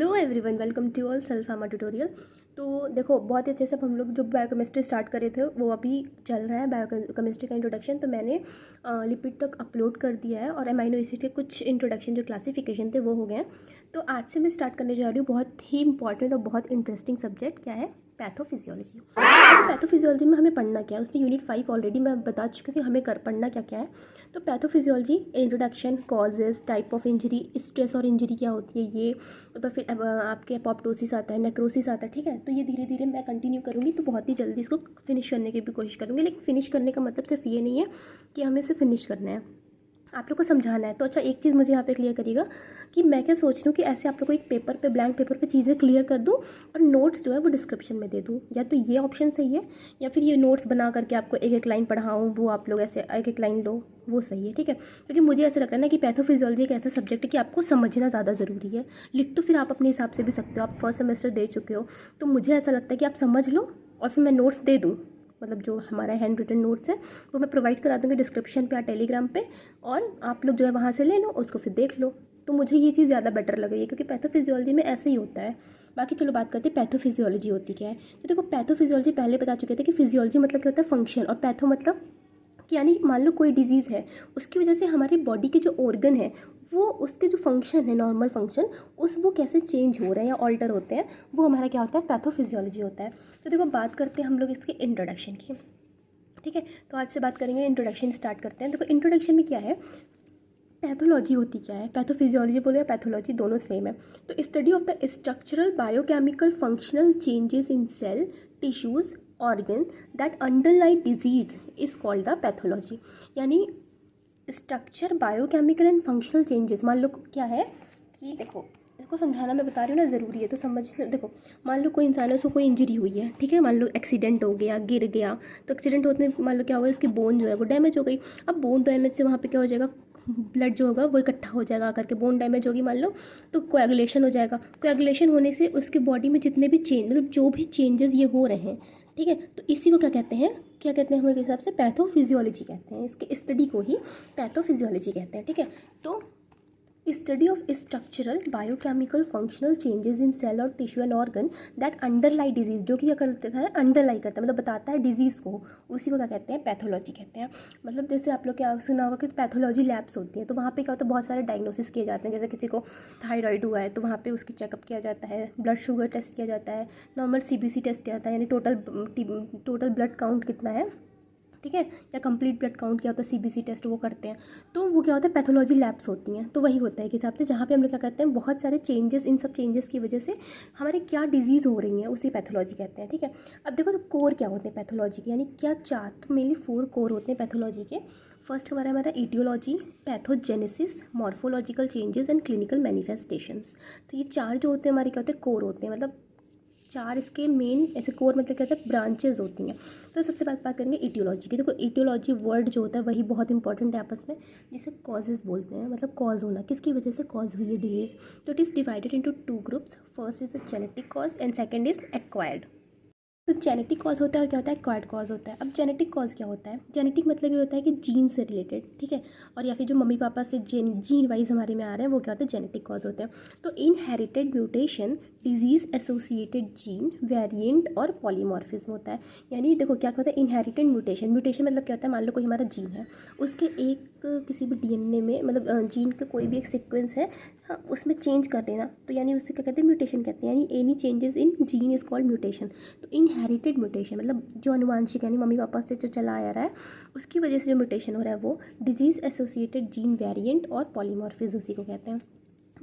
Hello everyone, welcome to all self pharma tutorial. तो देखो, बहुत ही अच्छे से हम लोग जो बायोकेमिस्ट्री स्टार्ट करे थे वो अभी चल रहा है, बायोकेमिस्ट्री का इंट्रोडक्शन। तो मैंने लिपिड तक अपलोड कर दिया है और अमाइनो एसिड के कुछ इंट्रोडक्शन जो क्लासिफिकेशन थे वो हो गए हैं। तो आज से मैं स्टार्ट करने जा रही हूँ बहुत ही इंपॉर्टेंट और बहुत इंटरेस्टिंग सब्जेक्ट, क्या है? पैथोफिजियोलॉजी। पैथोफिजियोलॉजी में हमें पढ़ना क्या है, उसमें यूनिट 5 ऑलरेडी मैं बता चुकी हूँ कि हमें पढ़ना क्या क्या है। तो pathophysiology, introduction, causes, type of injury, stress और इंजरी क्या होती है ये, तो फिर अब आपके अपोप्टोसिस आता है, नेक्रोसिस आता है, ठीक है। तो ये धीरे धीरे मैं कंटिन्यू करूँगी, तो बहुत ही जल्दी इसको फिनिश करने की भी कोशिश करूँगी। लेकिन फिनिश करने का मतलब सिर्फ ये नहीं है कि हमें इसे फिनिश करना है, आप लोग को समझाना है। तो अच्छा, एक चीज़ मुझे यहाँ पे क्लियर करिएगा कि मैं क्या सोच रही हूँ कि ऐसे आप लोग को एक पेपर पे, ब्लैंक पेपर पे चीज़ें क्लियर कर दूँ और नोट्स जो है वो डिस्क्रिप्शन में दे दूँ। या तो ये ऑप्शन सही है, या फिर ये नोट्स बना करके आपको एक एक लाइन पढ़ाऊँ, वो आप लोग ऐसे एक एक लाइन लो, वो सही है, ठीक है। क्योंकि मुझे ऐसा लगता है ना कि पैथोफिजियोलॉजी एक ऐसा सब्जेक्ट है कि आपको समझना ज़्यादा ज़रूरी है। लिख तो फिर आप अपने हिसाब से भी सकते हो, आप फर्स्ट सेमेस्टर दे चुके हो, तो मुझे ऐसा लगता है कि आप समझ लो और फिर मैं नोट्स दे दूँ। मतलब जो हमारा हैंड रिटन नोट्स है वो मैं प्रोवाइड करा दूँगी डिस्क्रिप्शन पे या टेलीग्राम पे, और आप लोग जो है वहाँ से ले लो, उसको फिर देख लो। तो मुझे ये चीज़ ज़्यादा बेटर लग रही है, क्योंकि पैथोफिजियोलॉजी में ऐसे ही होता है। बाकी चलो बात करते हैं पैथोफिजियोलॉजी होती क्या है। तो देखो, पैथोफिजियोलॉजी पहले बता चुके थे कि फिजियोलॉजी मतलब क्या होता है, फंक्शन, और पैथो मतलब कि यानी मान लो कोई डिजीज़ है, उसकी वजह से हमारी बॉडी के जो ऑर्गन है वो, उसके जो फंक्शन है, नॉर्मल फंक्शन, वो कैसे चेंज हो रहे हैं या ऑल्टर होते हैं, वो हमारा क्या होता है, पैथोफिजियोलॉजी होता है। तो देखो, बात करते हैं हम लोग इसके इंट्रोडक्शन की, ठीक है। तो आज से बात करेंगे, इंट्रोडक्शन स्टार्ट करते हैं। देखो, इंट्रोडक्शन में क्या है, पैथोलॉजी होती क्या है, पैथोफिजियोलॉजी बोलो या पैथोलॉजी, दोनों सेम है। तो study of the structural biochemical functional changes in cell, tissues, organ that underlie disease is called the pathology. यानी structure, biochemical and functional changes, मान लो क्या है कि देखो, इसको समझाना मैं बता रही हूँ ना, ज़रूरी है तो समझना। देखो, मान लो कोई इंसान है, उसको कोई इंजरी हुई है, ठीक है, मान लो एक्सीडेंट हो गया, गिर गया, तो एक्सीडेंट होने मान लो क्या हुआ, इसकी बोन जो है वो डैमेज हो गई। अब बोन डैमेज से वहाँ पे क्या हो जाएगा, ब्लड जो होगा वो इकट्ठा हो जाएगा आकर के, बोन डैमेज होगी मान लो, तो कोएगुलेशन हो जाएगा। कोएगुलेशन होने से उसके बॉडी में जितने भी चेंज, मतलब जो भी चेंजेस ये हो रहे हैं, ठीक है, तो इसी को क्या कहते हैं, क्या कहते हैं हमारे हिसाब से, पैथोफिजियोलॉजी कहते हैं। इसके स्टडी को ही पैथोफिजियोलॉजी कहते हैं, ठीक है। तो study of structural biochemical functional changes in cell और tissue and organ that underlie disease, जो कि क्या करता है, अंडरलाई करता है, मतलब बताता है डिजीज़ को, उसी को क्या कहते हैं, पैथोलॉजी कहते हैं। मतलब जैसे आप लोग क्या सुना होगा कि पैथोलॉजी लैब्स होती हैं, तो वहाँ पे क्या होता है, बहुत सारे डायग्नोसिस किए जाते हैं। जैसे किसी को थायराइड हुआ है तो वहाँ पे उसकी चेकअप किया जाता है, ब्लड शुगर टेस्ट किया जाता है, नॉर्मल CBC टेस्ट किया जाता है, यानी टोटल ब्लड काउंट कितना है, ठीक है, या कंप्लीट ब्लड काउंट क्या होता है, CBC टेस्ट वो करते हैं। तो वो क्या होता है, पैथोलॉजी लैब्स होती हैं। तो वही होता है कि हिसाब से जहाँ पे हम लोग क्या कहते हैं, बहुत सारे चेंजेस, इन सब चेंजेस की वजह से हमारे क्या डिजीज़ हो रही हैं, उसी पैथोलॉजी कहते हैं, ठीक है। अब देखो, तो कोर क्या होते हैं पैथोलॉजी के, यानी क्या, चार, तो मेनली 4 कोर होते हैं पैथोलॉजी के। फर्स्ट हमारा etiology, pathogenesis, morphological changes and clinical manifestations. तो ये 4 जो होते हैं हमारे क्या होते हैं, कोर होते हैं। मतलब 4 इसके मेन ऐसे कोर, मतलब क्या होता है, ब्रांचेज होती हैं। तो सबसे बात करेंगे ईटियोलॉजी की। देखो, ईटियोलॉजी वर्ड जो होता है वही बहुत इंपॉर्टेंट है आपस में, जिसे कॉजेज बोलते हैं, मतलब कॉज होना, किसकी वजह से कॉज हुई है डिजीज़। तो it is divided into 2 groups, first is the genetic cause and second is acquired. तो जेनेटिक कॉज होता है और क्या होता है, एक्वायर्ड कॉज होता है। अब जेनेटिक कॉज क्या होता है, जेनेटिक मतलब ये होता है कि जीन से रिलेटेड, ठीक है, और या फिर जो मम्मी पापा से जीन वाइज हमारे में आ रहे हैं, वो क्या होता है, जेनेटिक कॉज होते हैं। तो inherited mutation, disease associated gene, variant और पॉलीमॉर्फिज्म होता है। यानी देखो क्या होता है, इनहेरिटेड म्यूटेशन, म्यूटेशन मतलब क्या होता है, मान लो कोई हमारा जीन है, उसके एक किसी भी DNA में, मतलब जीन का कोई भी एक सीक्वेंस है, हाँ, उसमें चेंज कर देना, तो यानी उससे क्या कहते हैं, म्यूटेशन कहते हैं। यानी any changes in gene is called mutation. तो इनहेरिटेड म्यूटेशन मतलब जो अनुवांशिक, यानी मम्मी पापा से जो चला आ रहा है, उसकी वजह से जो म्यूटेशन हो रहा है, वो डिजीज एसोसिएटेड जीन, वेरिएंट और पॉलीमॉर्फिज्म, उसी को कहते हैं।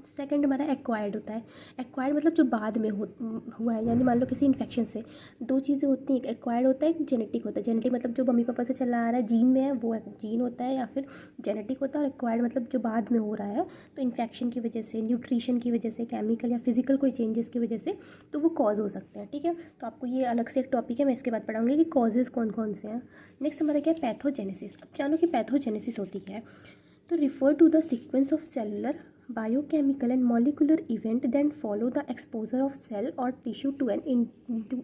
सेकंड हमारा एक्वायर्ड होता है। एक्वायर्ड मतलब जो बाद में हुआ है, यानी मान लो किसी इन्फेक्शन से, 2 चीज़ें होती हैं, एक एक्वायर्ड होता है, एक जेनेटिक होता है। जेनेटिक मतलब जो मम्मी पापा से चला आ रहा है, जीन में है, वो जीन होता है या फिर जेनेटिक होता है। और एक्वायर्ड मतलब जो बाद में हो रहा है, तो इन्फेक्शन की वजह से, न्यूट्रिशन की वजह से, केमिकल या फिजिकल कोई चेंजेस की वजह से, तो वो कॉज हो सकते हैं, ठीक है। तो आपको ये अलग से एक टॉपिक है, मैं इसके बाद पढ़ाऊँगी कि कॉजेज़ कौन कौन से हैं। नेक्स्ट हमारा क्या है, पैथोजेनेसिस। अब जानो कि पैथोजेनेसिस होती क्या है। तो refer to the sequence of cellular biochemical and molecular event than follow the exposure of cell और tissue to an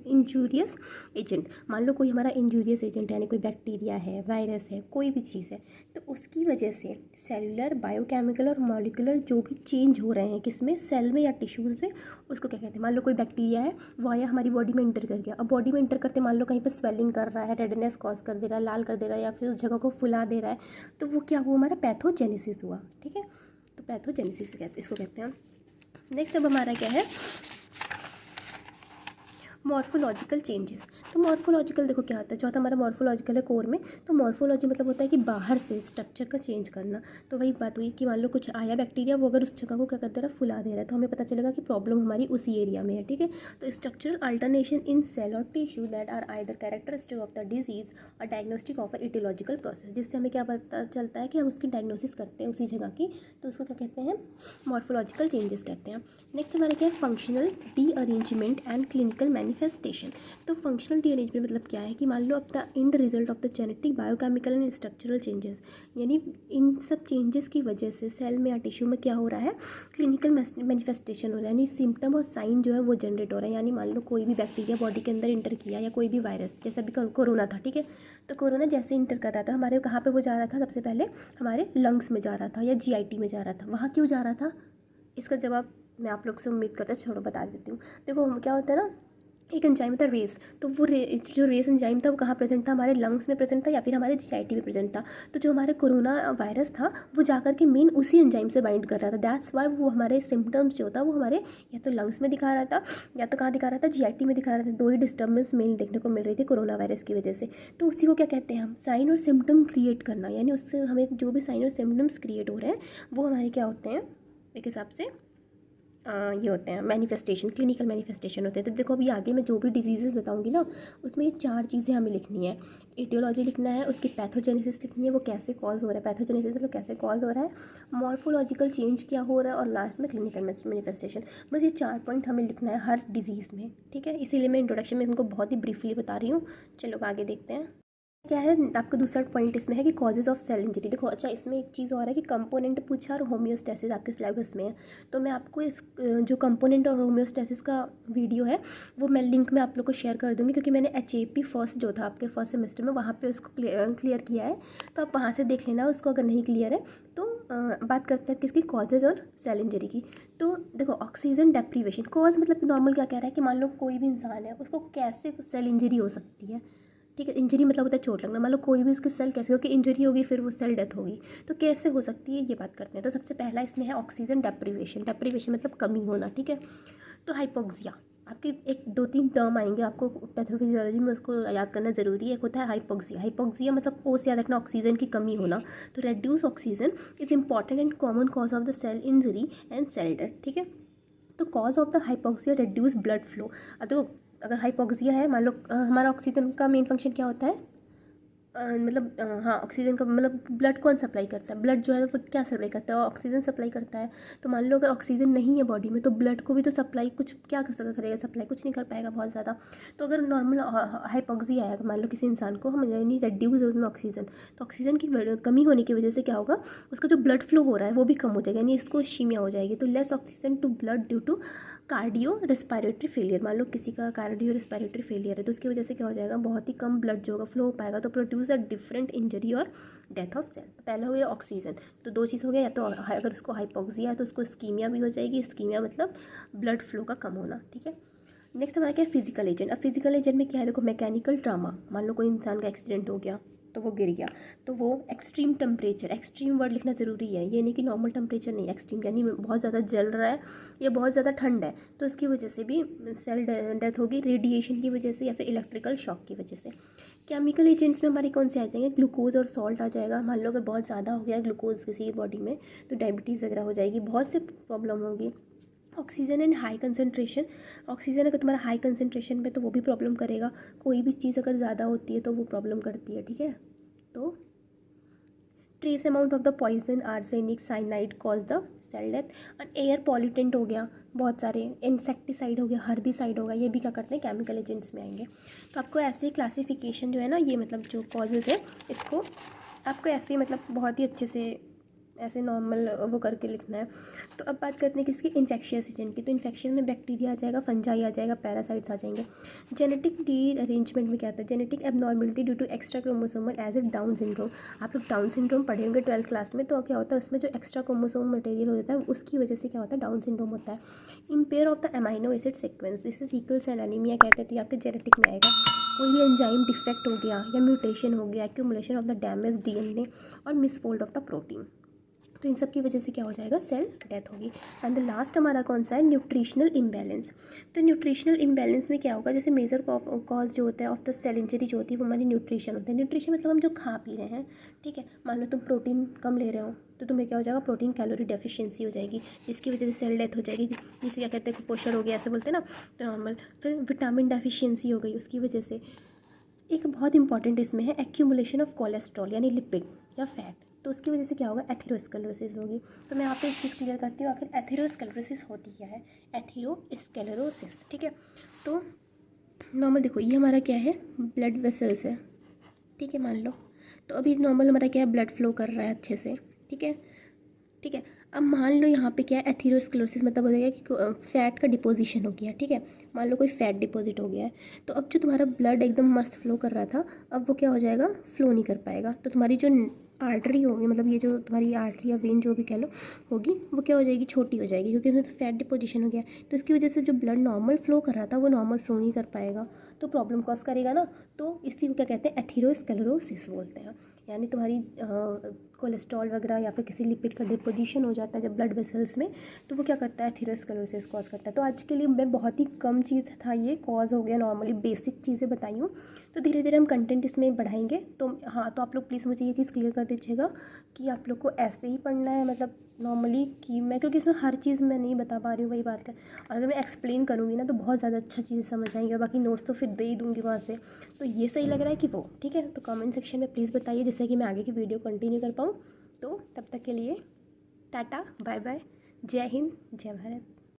injurious agent. मान लो कोई हमारा इंजूरियस एजेंट है, यानी कोई बैक्टीरिया है, वायरस है, कोई भी चीज़ है, तो उसकी वजह से सेलुलर, बायोकेमिकल और मॉलिकुलर जो भी चेंज हो रहे हैं किसमें, सेल में या टिश्यूज़ में, उसको क्या कहते हैं। मान लो कोई बैक्टीरिया है, वो आया हमारी बॉडी में इंटर कर गया। अब बॉडी में इंटर करते मान लो कहीं पर स्वेलिंग कर रहा है, रेडनेस कॉज कर दे रहा है, लाल कर दे रहा है, या फिर उस जगह को फुला दे रहा है, तो वो क्या हुआ, हमारा पैथोजेनेसिस हुआ। ठीक है, तो पैथोजेनेसिस कहते इसको कहते हैं। नेक्स्ट अब हमारा क्या है, मॉर्फोलॉजिकल चेंजेस। तो मॉर्फोलॉजिकल देखो क्या होता है, चौथा हमारा मॉर्फोलॉजिकल है कोर में। तो मॉर्फोलॉजी मतलब होता है कि बाहर से स्ट्रक्चर का चेंज करना। तो वही बात हुई कि मान लो कुछ आया बैक्टीरिया, वो अगर उस जगह को क्या कर दे रहा है, फुला दे रहा है, तो हमें पता चलेगा कि प्रॉब्लम हमारी उसी एरिया में है। ठीक है, तो स्ट्रक्चरल अल्टरनेशन इन सेल और tissue that are either characteristic of the disease और डायग्नोस्टिक ऑफ इटियोलॉजिकल प्रोसेस, जिससे हमें क्या पता चलता है कि हम उसकी डायग्नोसिस करते हैं उसी जगह की, तो उसको क्या कहते हैं, मॉर्फोलॉजिकल चेंजेस कहते हैं। नेक्स्ट हमारे क्या है, functional rearrangement and clinical manifestation. तो फंक्शनल रीअरेंजमेंट मतलब क्या है कि मान लो अब the end result of the genetic, biochemical and structural changes, यानी इन सब चेंजेस की वजह से सेल में या टिश्यू में क्या हो रहा है, क्लिनिकल मैनिफेस्टेशन हो रहा है, यानी सिम्टम और साइन जो है वो जनरेट हो रहा है। यानी मान लो कोई भी बैक्टीरिया बॉडी के अंदर इंटर किया, या कोई भी वायरस, जैसे अभी कोरोना था। ठीक है, तो कोरोना जैसे इंटर कर रहा था हमारे, कहाँ पे वो जा रहा था, सबसे पहले हमारे लंग्स में जा रहा था या जीआईटी में जा रहा था। वहाँ क्यों जा रहा था, इसका जवाब मैं आप लोग से उम्मीद करता छोड़ो बता देती हूँ। देखो क्या होता है ना, एक एंजाइम था रेस, तो वो जो रेस एंजाइम था वो कहाँ प्रेजेंट था, हमारे लंग्स में प्रेजेंट था या फिर हमारे जीआईटी में प्रेजेंट था। तो जो हमारे कोरोना वायरस था वो जाकर के मेन उसी एंजाइम से बाइंड कर रहा था। दैट्स वाई वो हमारे सिम्टम्स जो था वो हमारे या तो लंग्स में दिखा रहा था, या तो कहाँ दिखा रहा था, जीआईटी में दिखा रहा था। दो ही डिस्टर्बेंस मेन देखने को मिल रही थी कोरोना वायरस की वजह से। तो उसी को क्या कहते हैं हम, साइन और सिम्टम क्रिएट करना, यानी उससे हमें जो भी साइन और सिम्टम्स क्रिएट हो रहे हैं वो हमारे क्या होते हैं, एक हिसाब से ये होते हैं मैनिफेस्टेशन, क्लिनिकल मैनिफेस्टेशन होते हैं। तो देखो अभी आगे मैं जो भी डिजीज़ेस बताऊंगी ना, उसमें ये 4 चीज़ें हमें लिखनी है। एटियोलॉजी लिखना है, उसकी पैथोजेनेसिस लिखनी है, वो कैसे कॉज हो रहा है, पैथोजेनेसिस मतलब कैसे कॉज हो रहा है, मॉर्फोलॉजिकल चेंज क्या हो रहा है, और लास्ट में क्लिनिकल मैनिफेस्टेशन। बस ये 4 पॉइंट हमें लिखना है हर डिजीज़ में। ठीक है, इसीलिए मैं इंट्रोडक्शन में इनको बहुत ही ब्रीफली बता रही हूँ। चलो आगे देखते हैं क्या है। आपका दूसरा पॉइंट इसमें है कि कॉजेज ऑफ सेल इंजरी। देखो अच्छा, इसमें एक चीज़ और है कि कंपोनेंट पूछा और होम्योस्टेसिस आपके सिलेबस में है। तो मैं आपको इस जो कंपोनेंट और होम्योस्टेसिस का वीडियो है वो मैं लिंक में आप लोग को शेयर कर दूँगी, क्योंकि मैंने HAP फर्स्ट जो था आपके फर्स्ट सेमेस्टर में वहाँ पे उसको क्लियर किया है। तो आप वहाँ से देख लेना उसको, अगर नहीं क्लियर है तो बात करते हैं किसकी, कॉजेज और सेल इंजरी की। तो देखो ऑक्सीजन डेप्रीवेशन, कॉज मतलब नॉर्मल क्या कह रहा है कि मान लो कोई भी इंसान है उसको कैसे सेल इंजरी हो सकती है। ठीक है, इंजरी मतलब होता है चोट लगना। मान लो कोई भी उसकी सेल कैसे होगी, इंजरी होगी फिर वो सेल डेथ होगी, तो कैसे हो सकती है ये बात करते हैं। तो सबसे पहला इसमें है ऑक्सीजन डेप्रीवेशन। डेप्रीवेशन मतलब कमी होना। ठीक है, तो हाइपोक्सिया, आपके 1-2-3 टर्म आएंगे आपको पैथोफिजियोलॉजी में, उसको याद करना जरूरी है। एक होता है हाइपोक्सिया। हाइपोक्सिया मतलब ओ से याद रखना, ऑक्सीजन की कमी होना। तो reduce oxygen is important and common cause of the cell injury and cell death. ठीक है, तो cause of the hypoxia reduce blood flow. तो अगर हाइपोक्सिया है, मान लो हमारा ऑक्सीजन का मेन फंक्शन क्या होता है, हाँ ऑक्सीजन का मतलब ब्लड कौन सप्लाई करता है, ब्लड जो है वो क्या सप्लाई करता है, ऑक्सीजन सप्लाई करता है। तो मान लो अगर ऑक्सीजन नहीं है बॉडी में तो ब्लड को भी तो सप्लाई कुछ क्या करेगा, सप्लाई कुछ नहीं कर पाएगा बहुत ज़्यादा। तो अगर नॉर्मल हाइपोक्सिया आएगा मान लो किसी इंसान को, हम यानी रेड्यूस उसमें ऑक्सीजन, तो ऑक्सीजन की कमी होने की वजह से क्या होगा, उसका जो ब्लड फ्लो हो रहा है वो भी कम हो जाएगा, यानी इसको इस्कीमिया हो जाएगी। तो less oxygen to blood due to cardio respiratory failure. मान लो किसी का कार्डियो रेस्पिरेटरी फेलियर है तो उसकी वजह से क्या हो जाएगा, बहुत ही कम ब्लड जो होगा फ्लो हो पाएगा, तो प्रोड्यूस अ डिफरेंट इंजरी और डेथ ऑफ सेल। तो पहला हो गया ऑक्सीजन, तो 2 चीज़ हो गया, या तो अगर उसको हाइपोक्सिया है तो उसको इस्कीमिया भी हो जाएगी। इस्कीमिया मतलब ब्लड फ्लो का कम होना। ठीक है, नेक्स्ट हमारा क्या है, फिजिकल एजेंट। अब फिजिकल एजेंट में क्या है, देखो मैकेनिकल ट्रामा, मान लो कोई इंसान का एक्सीडेंट हो गया तो वो गिर गया, तो वो एक्सट्रीम टेम्परेचर, एक्सट्रीम वर्ड लिखना ज़रूरी है, ये नहीं कि नॉर्मल टेम्परेचर नहीं, एक्सट्रीम यानी बहुत ज़्यादा जल रहा है या बहुत ज़्यादा ठंड है, तो इसकी वजह से भी सेल डेथ होगी, रेडिएशन की वजह से या फिर इलेक्ट्रिकल शॉक की वजह से। केमिकल एजेंट्स में हमारे कौन से आ जाएंगे, ग्लूकोज और सॉल्ट आ जाएगा। मान लो अगर बहुत ज़्यादा हो गया ग्लूकोज किसी बॉडी में तो डायबिटीज़ वगैरह हो जाएगी, बहुत से प्रॉब्लम होगी। Oxygen and high concentration, oxygen अगर तुम्हारा हाई कंसनट्रेशन में तो वो भी प्रॉब्लम करेगा, कोई भी चीज़ अगर ज़्यादा होती है तो वो प्रॉब्लम करती है। ठीक है, तो trace amount of the poison arsenic cyanide cause the cell death. And air pollutant हो गया, बहुत सारे इंसेक्टिसाइड हो गया, हर्बिसाइड हो गया, ये भी क्या करते हैं केमिकल एजेंट्स में आएंगे। तो आपको ऐसे क्लासिफिकेशन जो है ना, ये मतलब जो कॉजेज़ है इसको आपको ऐसे मतलब बहुत ही अच्छे से ऐसे नॉर्मल वो करके लिखना है। तो अब बात करते हैं किसकी, इन्फेक्शियस एजेंट की। तो इन्फेक्शन में बैक्टीरिया आ जाएगा, फंजाई आ जाएगा, पैरासाइट्स आ जाएंगे। जेनेटिक रीअरेंजमेंट में क्या आता है, genetic abnormality due to extra chromosomal as a Down syndrome. आप लोग डाउन सिंड्रोम पढ़े होंगे 12th क्लास में, तो क्या होता है उसमें जो एक्स्ट्रा क्रोमोसोम मटेरियल हो जाता है उसकी वजह से क्या होता है, डाउन सिंड्रोम होता है। Empire of the amino acid sequence, इसे सिकल सेल एनीमिया कहते हैं। तो आपके जेनेटिक में आएगा। कोई भी एंजाइम डिफेक्ट हो गया या म्यूटेशन हो गया, accumulation of the damage DNA और मिसफोल्ड ऑफ द प्रोटीन, तो इन सब की वजह से क्या हो जाएगा, सेल डेथ होगी। एंड द लास्ट हमारा कौन सा है, न्यूट्रिशनल इम्बैलेंस। तो न्यूट्रिशनल इम्बैलेंस में क्या होगा, जैसे मेजर कॉज जो होता है ऑफ द सेल इंजरी जो होती है वो हमारी न्यूट्रिशन होता है। न्यूट्रिशन मतलब हम जो खा पी रहे हैं, ठीक है। मान लो तुम प्रोटीन कम ले रहे हो तो तुम्हें क्या हो जाएगा, प्रोटीन कैलोरी डेफिशिएंसी हो जाएगी, जिसकी वजह से सेल डेथ हो जाएगी। जिसे क्या कहते हैं, कुपोषण हो गया ऐसे बोलते हैं ना, तो नॉर्मल। फिर विटामिन डेफिशिएंसी हो गई उसकी वजह से। एक बहुत इंपॉर्टेंट इसमें है एक्यूमुलेशन ऑफ कोलेस्ट्रॉल यानी लिपिड या फैट, तो उसकी वजह से क्या होगा, एथेरोस्क्लेरोसिस होगी। तो मैं यहाँ पे एक चीज़ क्लियर करती हूँ, आखिर एथेरोस्क्लेरोसिस होती क्या है, एथेरोस्क्लेरोसिस, ठीक है। तो नॉर्मल देखो ये हमारा क्या है, ब्लड वेसल्स है, ठीक है, मान लो। तो अभी नॉर्मल हमारा क्या है, ब्लड फ्लो कर रहा है अच्छे से, ठीक है, ठीक है। अब मान लो यहाँ पे क्या है, एथेरोस्क्लेरोसिस मतलब हो जाएगा कि फैट का डिपोजिशन हो गया, ठीक है। मान लो कोई फैट डिपॉजिट हो गया है, तो अब जो तुम्हारा ब्लड एकदम मस्त फ्लो कर रहा था, अब वो क्या हो जाएगा, फ्लो नहीं कर पाएगा। तो तुम्हारी जो आर्टरी होगी, मतलब ये जो तुम्हारी आर्टरी या वेन जो भी कह लो होगी, वो क्या हो जाएगी, छोटी हो जाएगी, क्योंकि उसमें तो फैट डिपोजिशन हो गया। तो इसकी वजह से जो ब्लड नॉर्मल फ्लो कर रहा था वो नॉर्मल फ्लो नहीं कर पाएगा, तो प्रॉब्लम कॉज करेगा ना। तो इसी को क्या कहते हैं, एथेरोस्क्लेरोसिस बोलते हैं। यानी तुम्हारी कोलेस्ट्रॉल वगैरह या फिर किसी लिपिड का डिपोजिशन हो जाता है जब ब्लड वेसल्स में, तो वो क्या करता है, एथेरोस्क्लेरोसिस कॉज करता है। तो आज के लिए मैं बहुत ही कम चीज़ था ये कॉज हो गया, नॉर्मली बेसिक चीज़ें बताई हूँ। तो धीरे धीरे हम कंटेंट इसमें बढ़ाएंगे। तो हाँ, तो आप लोग प्लीज़ मुझे ये चीज़ क्लियर कर दीजिएगा कि आप लोग को ऐसे ही पढ़ना है, मतलब नॉर्मली, कि मैं क्योंकि इसमें हर चीज़ मैं नहीं बता पा रही हूँ, वही बात है। और अगर मैं एक्सप्लेन करूँगी ना तो बहुत ज़्यादा अच्छा चीज़ें समझ आएंगी, और बाकी नोट्स तो फिर दे ही दूँगी वहाँ से। तो ये सही लग रहा है कि वो, ठीक है। तो कमेंट सेक्शन में प्लीज़ बताइए, जिससे कि मैं आगे की वीडियो कंटिन्यू कर पाऊँ। तो तब तक के लिए टाटा, बाय बाय, जय हिंद, जय भारत।